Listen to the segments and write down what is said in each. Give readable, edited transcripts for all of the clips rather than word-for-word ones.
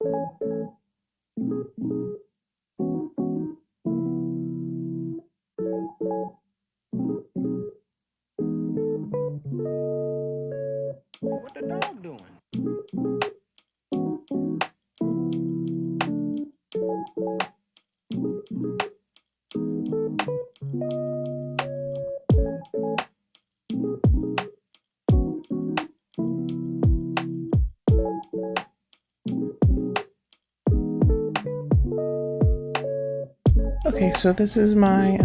What the dog doing? Okay, so this is my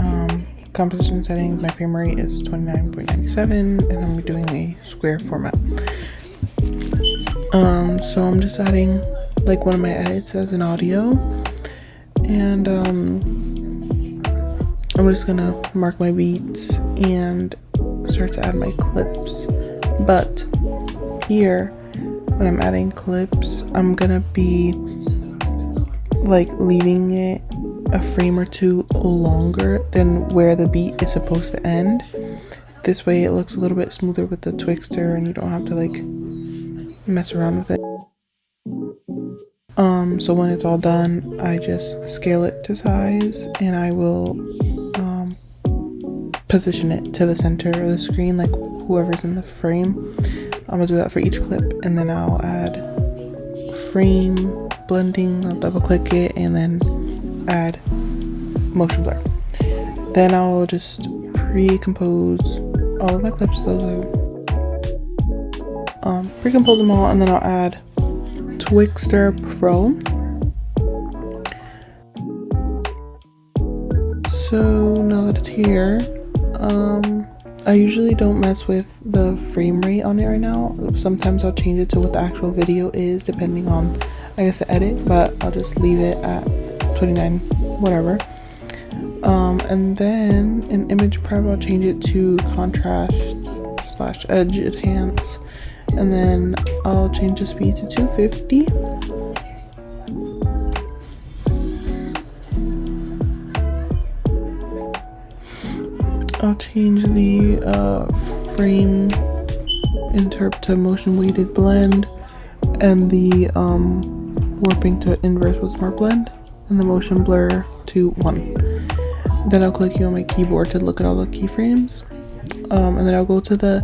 composition setting. My frame rate is 29.97 and I'm doing a square format. So I'm just adding like one of my edits as an audio, and I'm just gonna mark my beats and start to add my clips. But here, when I'm adding clips, I'm gonna be like leaving it a frame or two longer than where the beat is supposed to end. This way it looks a little bit smoother with the Twixtor and you don't have to like mess around with it. So when it's all done, I just scale it to size and I will position it to the center of the screen, like whoever's in the frame. I'm gonna do that for each clip, and then I'll add frame blending. I'll double click it and then add motion blur. Then I'll just pre-compose all of my clips. Those are pre-compose them all, and then I'll add Twixtor Pro. So now that it's here, I usually don't mess with the frame rate on it right now. Sometimes I'll change it to what the actual video is depending on, I guess, the edit, but I'll just leave it at 29 whatever. And then in image prep I'll change it to contrast / edge enhance, and then I'll change the speed to 250. I'll change the frame interp to motion weighted blend, and the warping to inverse with smart blend, and the motion blur to 1. Then I'll click on my keyboard to look at all the keyframes, and then I'll go to the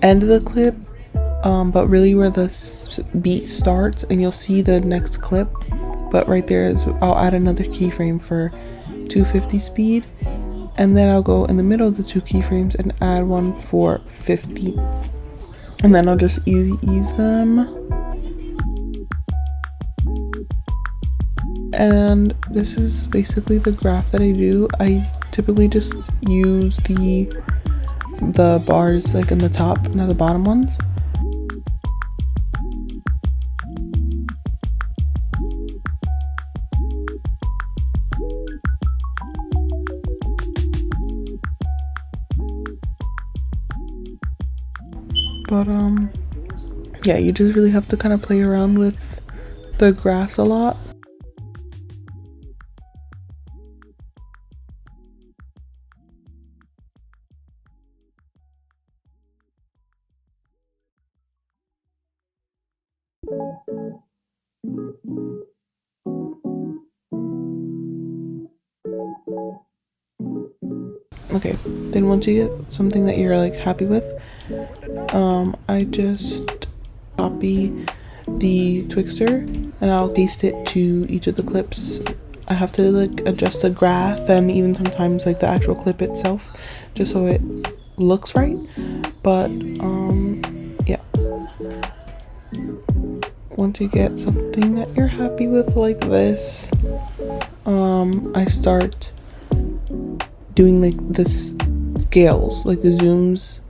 end of the clip, but really where the beat starts, and you'll see the next clip, but right there is, I'll add another keyframe for 250 speed, and then I'll go in the middle of the two keyframes and add one for 50, and then I'll just ease them. And this is basically the graph that I do. I typically just use the bars like in the top, not the bottom ones. But yeah, you just really have to kind of play around with the graphs a lot. Okay, then once you get something that you're like happy with, I just copy the Twixtor and I'll paste it to each of the clips. I have to like adjust the graph and even sometimes like the actual clip itself just so it looks right. But yeah, once you get something that you're happy with like this, I start doing like this scales, like the zooms.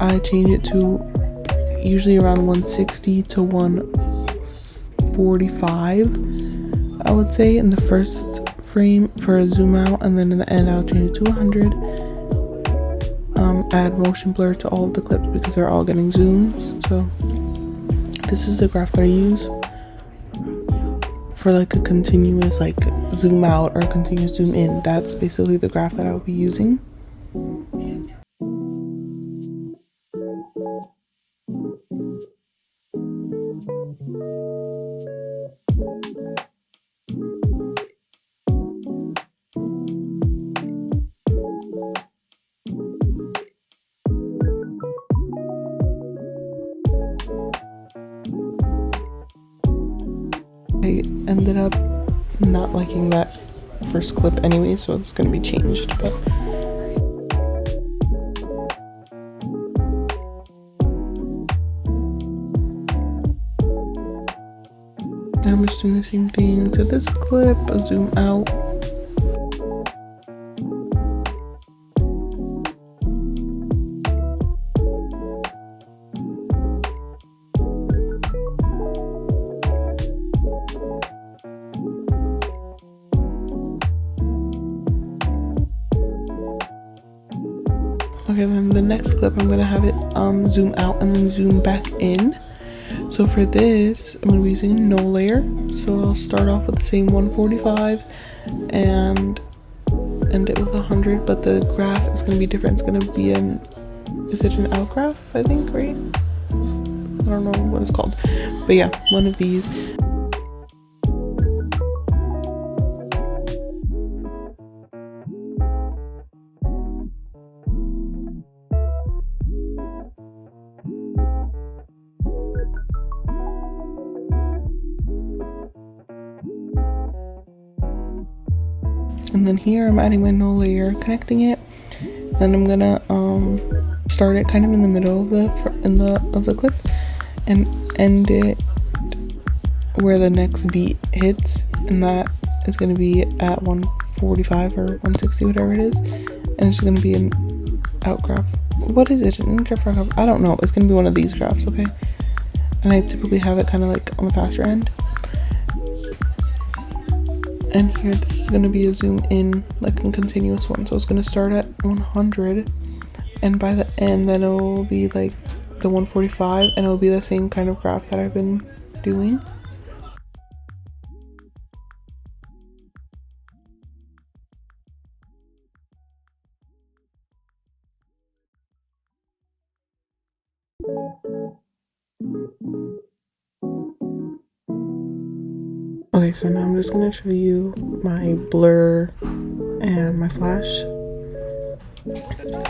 I change it to usually around 160 to 145, I would say, in the first frame for a zoom out, and then in the end I'll change it to 100. Add motion blur to all of the clips because they're all getting zooms. So this is the graph that I use for like a continuous like zoom out or continuous zoom in. That's basically the graph that I'll be using. I ended up not liking that first clip anyway, so it's gonna be changed, but now I'm just doing the same thing to this clip, a zoom out. Okay, then the next clip I'm gonna have it zoom out and then zoom back in. So for this, I'm gonna be using no layer. So I'll start off with the same 145 and end it with 100, but the graph is gonna be different. It's gonna be is it an out graph, I think, right? I don't know what it's called, but yeah, one of these. And then here I'm adding my no layer, connecting it. Then I'm gonna start it kind of in the middle of the clip and end it where the next beat hits, and that is gonna be at 145 or 160, whatever it is, and it's gonna be an out graph. What is it? An in graph or out graph? I don't know. It's gonna be one of these graphs, okay? And I typically have it kind of like on the faster end. And here, this is gonna be a zoom in, like a continuous one. So it's gonna start at 100, and by the end, then it will be like the 145, and it'll be the same kind of graph that I've been doing. Okay, so now I'm just gonna show you my blur and my flash.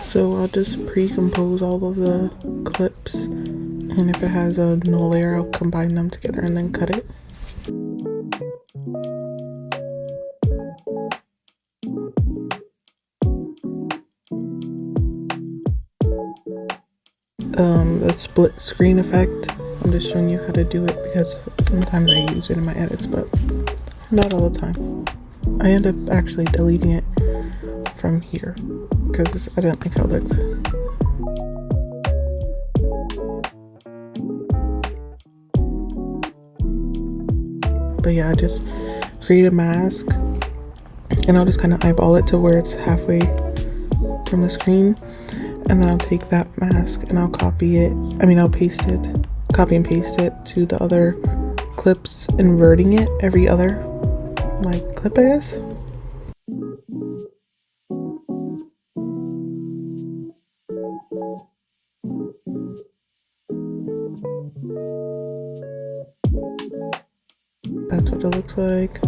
So I'll just pre-compose all of the clips, and if it has a no layer, I'll combine them together and then cut it. The split screen effect, I'm just showing you how to do it because sometimes I use it in my edits, but not all the time. I end up actually deleting it from here because I didn't think how it looked. But yeah, I just create a mask and I'll just kind of eyeball it to where it's halfway from the screen, and then I'll take that mask and I'll copy and paste it to the other clips, inverting it every other like clip, I guess. That's what it looks like.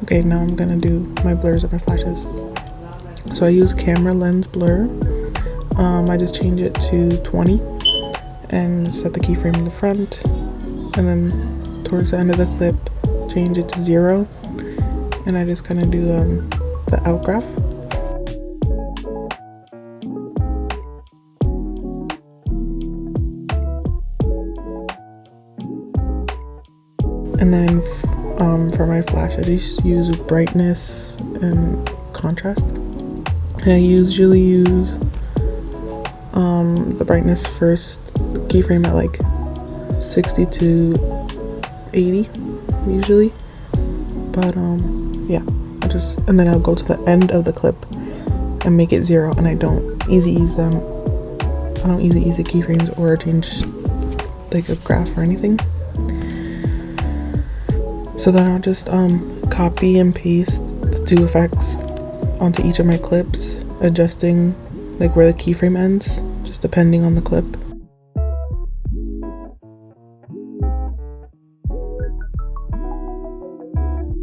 Okay, now I'm gonna do my blurs and my flashes. So I use camera lens blur. I just change it to 20 and set the keyframe in the front, and then towards the end of the clip change it to 0, and I just kind of do the out graph. And then for my flash, I just use brightness and contrast. And I usually use the brightness first, keyframe at like 60 to 80 usually. But yeah, and then I'll go to the end of the clip and make it 0, and I don't easy ease them. I don't easy ease the keyframes or change like a graph or anything. So then I'll just copy and paste the two effects onto each of my clips, adjusting like where the keyframe ends, just depending on the clip.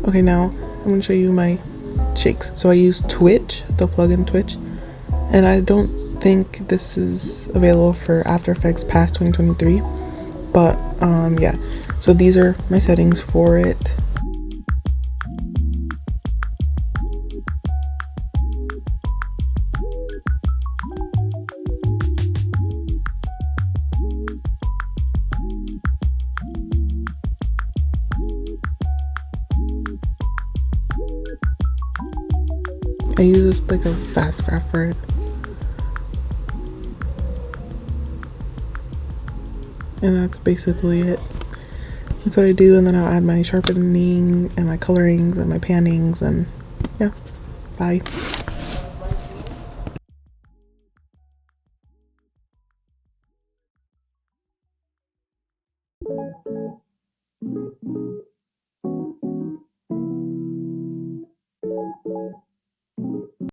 Okay, now I'm going to show you my shakes. So I use Twitch, the plugin Twitch, and I don't think this is available for After Effects past 2023, but yeah, so these are my settings for it. I use this like a fast graph for it. And that's basically it. That's what I do, and then I'll add my sharpening and my colorings and my pannings, and yeah, bye.